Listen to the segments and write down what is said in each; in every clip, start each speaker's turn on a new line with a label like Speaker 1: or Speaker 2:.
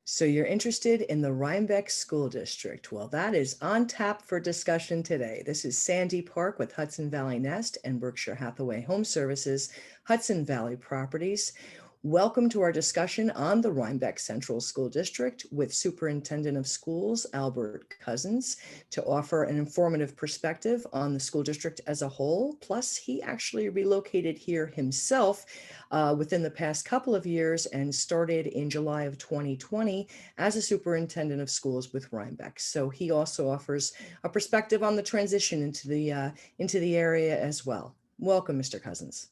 Speaker 1: So you're interested in the Rhinebeck School District. Well, that is on tap for discussion today. This is Sandi Park with Hudson Valley Nest and Berkshire Hathaway Home Services, Hudson Valley Properties. Welcome to our discussion on the Rhinebeck Central School District with Superintendent of Schools, Albert Cousins, to offer an informative perspective on the school district as a whole. Plus, he actually relocated here himself within the past couple of years and started in July of 2020 as a superintendent of schools with Rhinebeck. So he also offers a perspective on the transition into the area as well. Welcome, Mr. Cousins.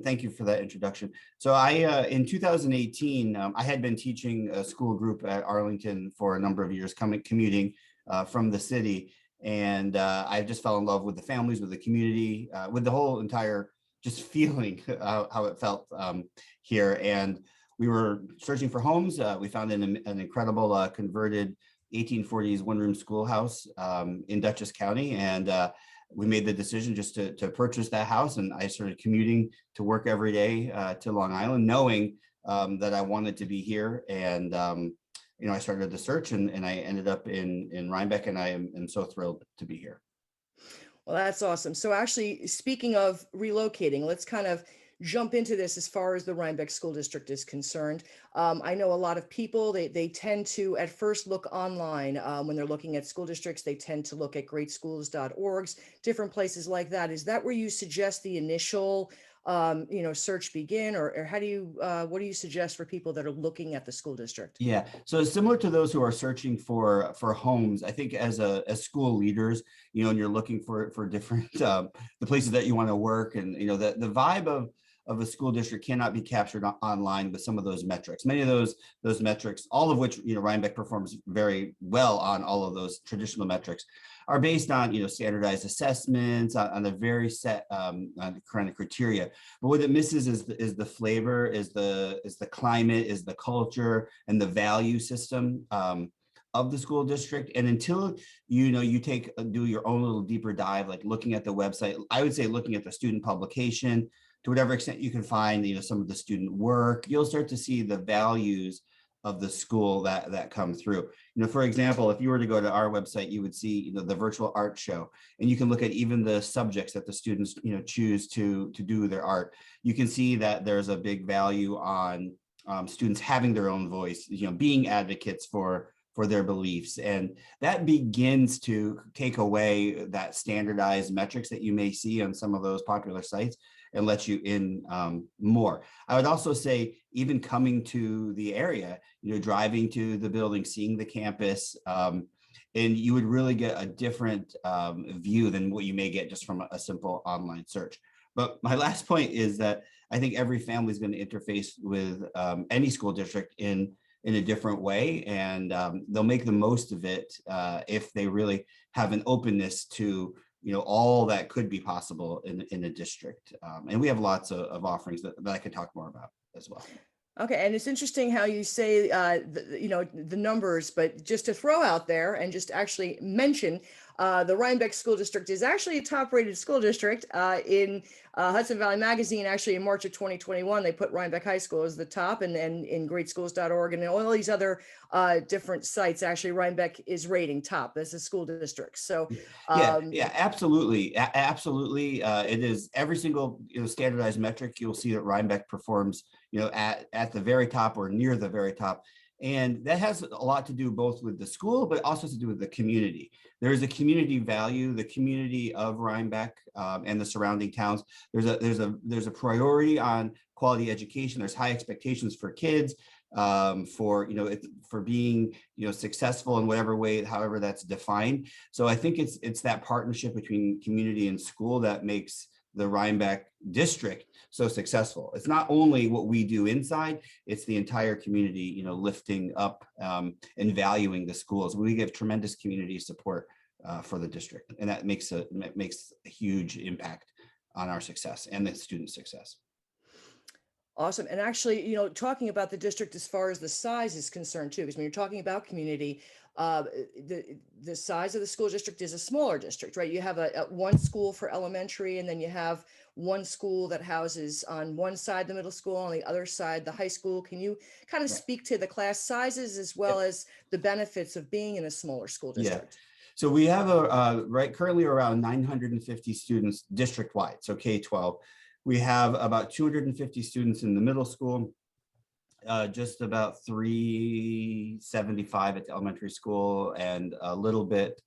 Speaker 2: Thank you for that introduction. So in 2018, I had been teaching a school group at Arlington for a number of years, commuting from the city. And I just fell in love with the families, with the community, with the whole entire just feeling how it felt here. And we were searching for homes. We found an incredible converted 1840s one-room schoolhouse in Dutchess County. And we made the decision just to purchase that house, and I started commuting to work every day to Long Island, knowing that I wanted to be here. And I started the search, and I ended up in Rhinebeck, and I am so thrilled to be here.
Speaker 1: Well, that's awesome. So actually, speaking of relocating, let's kind of jump into this as far as the Rhinebeck School District is concerned. I know a lot of people, they tend to at first look online when they're looking at school districts. They tend to look at greatschools.org, different places like that. Is that where you suggest the initial search begin, or how do you what do you suggest for people that are looking at the school district?
Speaker 2: Yeah, so similar to those who are searching for homes, I think as school leaders, and you're looking for different the places that you want to work, and the vibe of a school district cannot be captured online with some of those metrics. Many of those metrics, all of which Rhinebeck performs very well on, all of those traditional metrics, are based on standardized assessments on a very set kind of criteria. But what it misses is the flavor, is the climate, is the culture, and the value system of the school district. And until you do your own little deeper dive, like looking at the website, I would say looking at the student publication, to whatever extent you can find some of the student work, you'll start to see the values of the school that come through. For example, if you were to go to our website, you would see the virtual art show, and you can look at even the subjects that the students choose to do their art. You can see that there's a big value on students having their own voice, being advocates for their beliefs, and that begins to take away that standardized metrics that you may see on some of those popular sites and let you in more. I would also say, even coming to the area, driving to the building, seeing the campus, and you would really get a different view than what you may get just from a simple online search. But my last point is that I think every family is going to interface with any school district in a different way, and they'll make the most of it if they really have an openness to all that could be possible in a district. And we have lots of offerings that I could talk more about as well.
Speaker 1: Okay, and it's interesting how you say the numbers, but just to throw out there and just actually mention, the Rhinebeck School District is actually a top-rated school district in Hudson Valley Magazine. Actually, in March of 2021, they put Rhinebeck High School as the top, and then in greatschools.org and all these other different sites, actually Rhinebeck is rating top as a school district. So
Speaker 2: yeah, absolutely, absolutely. It is every single standardized metric. You'll see that Rhinebeck performs at the very top or near the very top. And that has a lot to do both with the school, but also to do with the community. There is a community value, the community of Rhinebeck and the surrounding towns. There's a priority on quality education. There's high expectations for kids, for being successful in whatever way, however that's defined. So I think it's that partnership between community and school that makes the Rhinebeck district so successful. It's not only what we do inside, it's the entire community, lifting up and valuing the schools. We give tremendous community support for the district, and that makes a huge impact on our success and the student success.
Speaker 1: Awesome. And actually, talking about the district as far as the size is concerned too, because when you're talking about community, uh, the size of the school district is a smaller district, right? You have a one school for elementary, and then you have one school that houses on one side the middle school, on the other side the high school. Can you kind of
Speaker 2: Right.
Speaker 1: speak to the class sizes as well
Speaker 2: Yep.
Speaker 1: as the benefits of being in a smaller school
Speaker 2: Yeah.
Speaker 1: district?
Speaker 2: So we have right currently around 950 students district-wide, so K-12. We have about 250 students in the middle school, just about 375 at the elementary school, and a little bit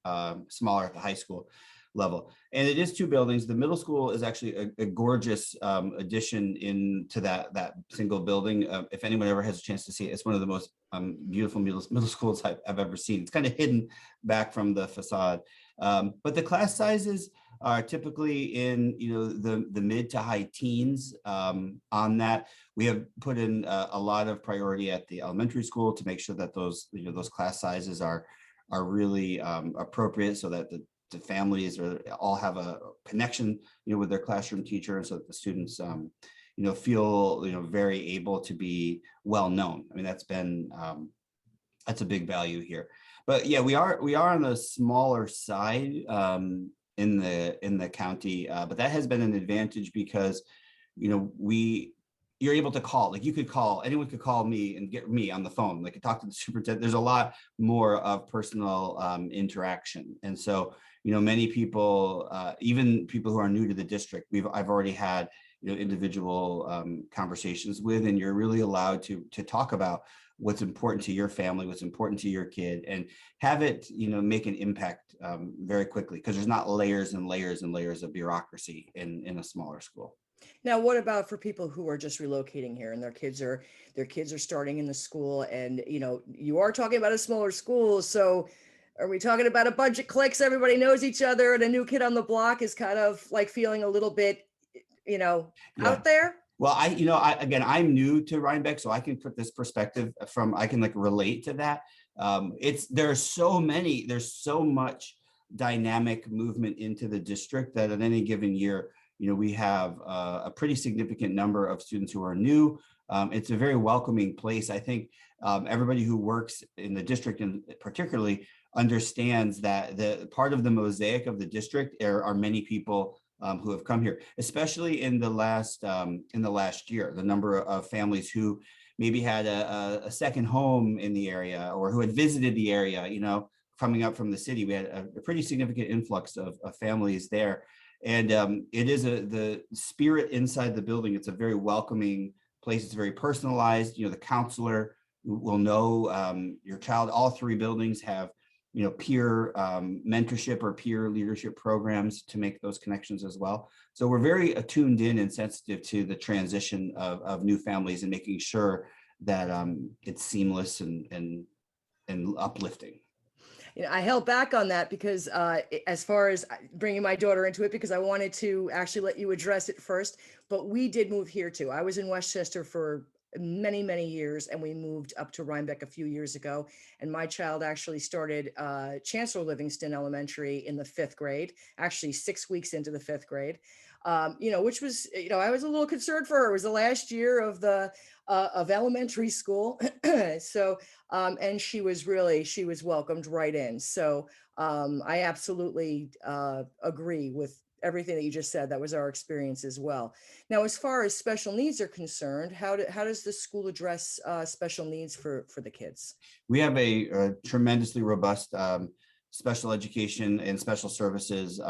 Speaker 2: smaller at the high school level. And it is two buildings. The middle school is actually a gorgeous addition into that single building. If anyone ever has a chance to see it, it's one of the most beautiful middle schools I've ever seen. It's kind of hidden back from the facade. But the class sizes are typically in the mid to high teens. On that, we have put in a lot of priority at the elementary school to make sure that those class sizes are really appropriate, so that the families all have a connection with their classroom teacher, and so that the students feel very able to be well known. I mean, that's a big value here. But yeah, we are on the smaller side in the county, but that has been an advantage because you're able to call, like anyone could call me and get me on the phone, like talk to the superintendent. There's a lot more of personal interaction. And so, many people, even people who are new to the district, I've already had, individual conversations with, and you're really allowed to talk about what's important to your family, what's important to your kid, and have it, make an impact very quickly, because there's not layers and layers and layers of bureaucracy in a smaller school.
Speaker 1: Now, what about for people who are just relocating here and their kids are starting in the school, and you are talking about a smaller school, so are we talking about a bunch of cliques, everybody knows each other, and a new kid on the block is kind of like feeling a little bit,
Speaker 2: Yeah.
Speaker 1: out there?
Speaker 2: Well, again, I'm new to Rhinebeck, so I can put this perspective I can relate to that. There's so much dynamic movement into the district that at any given year, we have a pretty significant number of students who are new. It's a very welcoming place. I think everybody who works in the district, and particularly, understands that the part of the mosaic of the district are many people who have come here, especially in the last year. The number of families who maybe had a second home in the area, or who had visited the area, coming up from the city. We had a pretty significant influx of families there. And it is the spirit inside the building. It's a very welcoming place. It's very personalized. The counselor will know your child. All three buildings have peer mentorship or peer leadership programs to make those connections as well. So we're very attuned in and sensitive to the transition of new families, and making sure that it's seamless and uplifting.
Speaker 1: I held back on that because as far as bringing my daughter into it, because I wanted to actually let you address it first, but we did move here too. I was in Westchester for many, many years, and we moved up to Rhinebeck a few years ago. And my child actually started Chancellor Livingston Elementary in the 5th grade, actually 6 weeks into the 5th grade. Which was, I was a little concerned for her. It was the last year of elementary school. So, and she was welcomed right in. So I absolutely agree with everything that you just said. That was our experience as well. Now, as far as special needs are concerned, how does the school address special needs for the kids?
Speaker 2: We have a tremendously robust special education and special services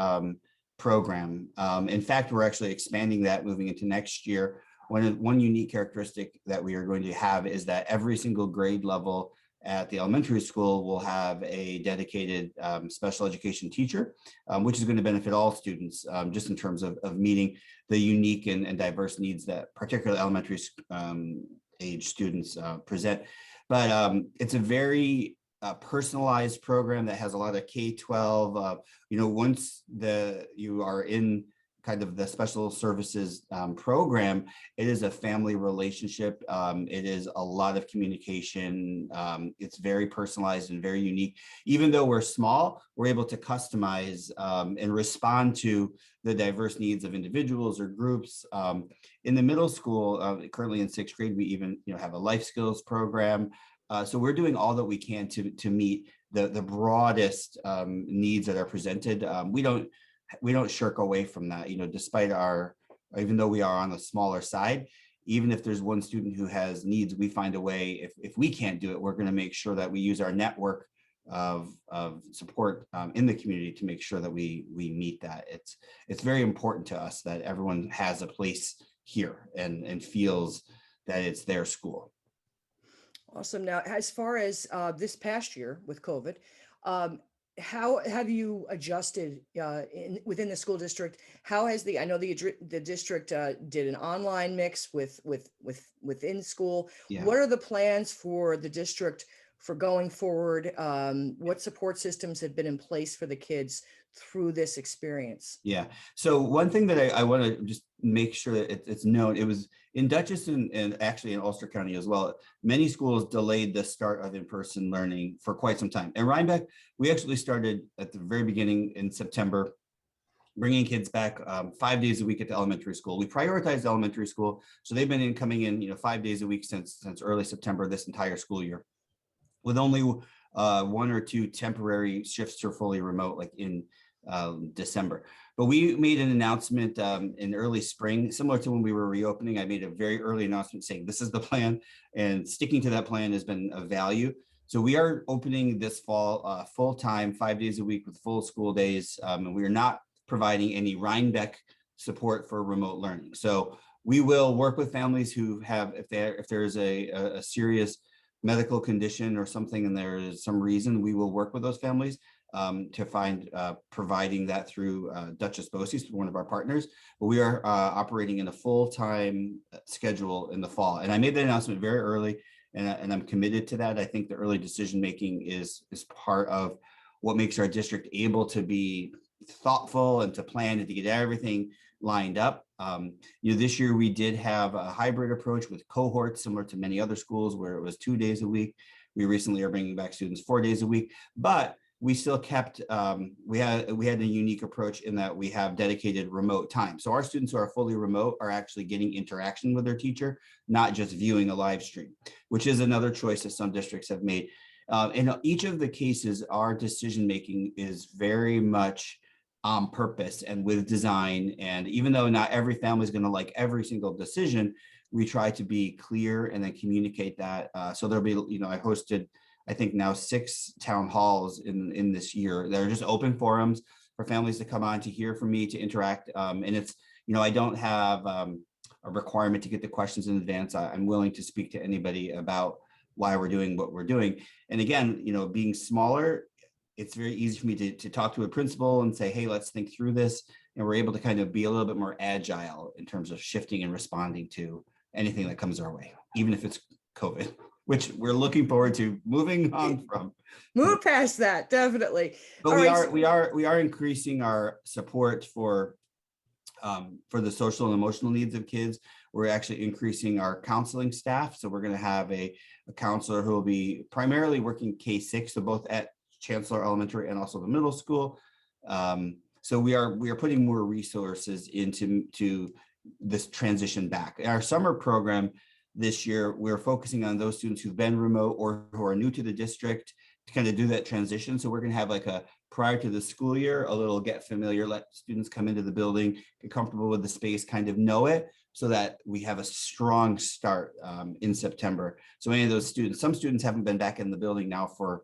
Speaker 2: program. In fact, we're actually expanding that moving into next year. One unique characteristic that we are going to have is that every single grade level at the elementary school will have a dedicated special education teacher, which is going to benefit all students, just in terms of meeting the unique and diverse needs that particularly elementary age students present. But it's a very personalized program that has a lot of K-12. Once you are in kind of the special services program, it is a family relationship. It is a lot of communication. It's very personalized and very unique. Even though we're small, we're able to customize and respond to the diverse needs of individuals or groups. In the middle school, currently in 6th grade, we even have a life skills program. So we're doing all that we can to meet the broadest needs that are presented. We don't shirk away from that, despite even though we are on the smaller side. Even if there's one student who has needs, we find a way. If we can't do it, we're going to make sure that we use our network of support in the community to make sure that we meet that. It's very important to us that everyone has a place here and feels that it's their school.
Speaker 1: Awesome. Now, as far as this past year with COVID, how have you adjusted within the school district? How has I know the district did an online mix within school.
Speaker 2: Yeah.
Speaker 1: What are the plans for the district for going forward? What support systems have been in place for the kids through this experience?
Speaker 2: Yeah. So one thing that I want to just make sure that it's known, it was in Dutchess and actually in Ulster County as well. Many schools delayed the start of in-person learning for quite some time. In Rhinebeck, we actually started at the very beginning in September, bringing kids back 5 days a week at the elementary school. We prioritized elementary school, so they've been coming in 5 days a week since early September this entire school year, with only 1 or 2 temporary shifts to fully remote, like in December. But we made an announcement in early spring, similar to when we were reopening. I made a very early announcement saying this is the plan, and sticking to that plan has been of value. So we are opening this fall full-time, 5 days a week with full school days, and we are not providing any Rhinebeck support for remote learning. So we will work with families who have, if there's a serious medical condition or something and there is some reason, we will work with those families to find providing that through Dutchess Bosse's, one of our partners. But we are operating in a full-time schedule in the fall. And I made that announcement very early, and I'm committed to that. I think the early decision-making is part of what makes our district able to be thoughtful and to plan and to get everything lined up. This year we did have a hybrid approach with cohorts, similar to many other schools where it was 2 days a week. We recently are bringing back students 4 days a week, but we still kept, we had a unique approach in that we have dedicated remote time. So our students who are fully remote are actually getting interaction with their teacher, not just viewing a live stream, which is another choice that some districts have made. In each of the cases, our decision-making is very much on purpose and with design. And even though not every family is going to like every single decision, we try to be clear and then communicate that. So there'll be, I hosted, I think now 6 town halls in this year that are just open forums for families to come on, to hear from me, to interact. And it's, I don't have a requirement to get the questions in advance. I'm willing to speak to anybody about why we're doing what we're doing. And again, being smaller, it's very easy for me to talk to a principal and say, hey, let's think through this. And we're able to kind of be a little bit more agile in terms of shifting and responding to anything that comes our way, even if it's COVID, which we're looking forward to moving on from.
Speaker 1: Move past that, definitely.
Speaker 2: But we are increasing our support for the social and emotional needs of kids. We're actually increasing our counseling staff. So we're going to have a counselor who will be primarily working K-6, so both at Chancellor Elementary and also the middle school. So we are putting more resources into this transition back. In our summer program this year, we're focusing on those students who've been remote or who are new to the district to kind of do that transition. So we're going to have like a prior to the school year, a little get familiar, let students come into the building, get comfortable with the space, kind of know it, so that we have a strong start in September. So any of those students, some students haven't been back in the building now for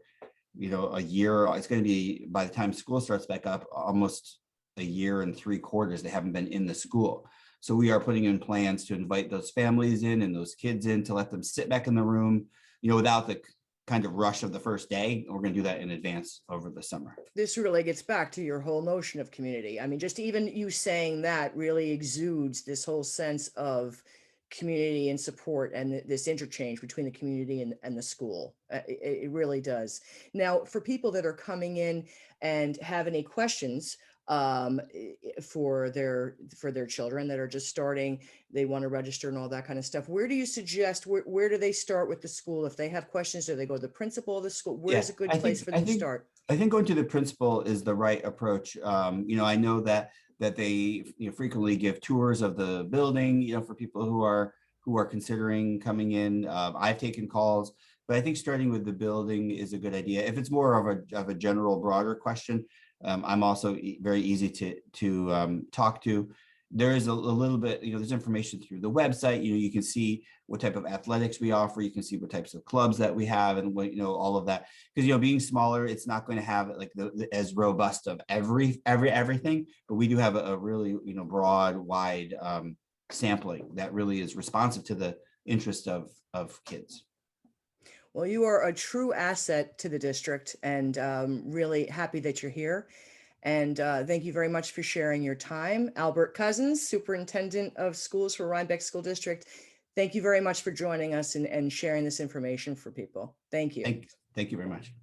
Speaker 2: a year. It's going to be, by the time school starts back up, almost a year and 3/4 they haven't been in the school. So we are putting in plans to invite those families in and those kids in, to let them sit back in the room, without the kind of rush of the first day. We're going to do that in advance over the summer.
Speaker 1: This really gets back to your whole notion of community. I mean, just even you saying that really exudes this whole sense of community and support, and this interchange between the community and the school. It really does. Now, for people that are coming in and have any questions, for their children that are just starting. They want to register and all that kind of stuff. Where do you suggest, where do they start with the school? If they have questions, do they go to the principal of the school?
Speaker 2: Yeah,
Speaker 1: Where's a good place for
Speaker 2: I
Speaker 1: them to
Speaker 2: think
Speaker 1: start?
Speaker 2: I think going to the principal is the right approach. I know that they frequently give tours of the building, for people who are considering coming in. I've taken calls, but I think starting with the building is a good idea. If it's more of a general, broader question, I'm also very easy to talk to. There is a little bit, there's information through the website. You can see what type of athletics we offer. You can see what types of clubs that we have, and what all of that. Because being smaller, it's not going to have like as robust of everything, but we do have a really broad, wide sampling that really is responsive to the interest of kids.
Speaker 1: Well, you are a true asset to the district, and really happy that you're here. And thank you very much for sharing your time. Albert Cousins, Superintendent of Schools for Rhinebeck School District. Thank you very much for joining us and sharing this information for people. Thank you.
Speaker 2: Thank you very much.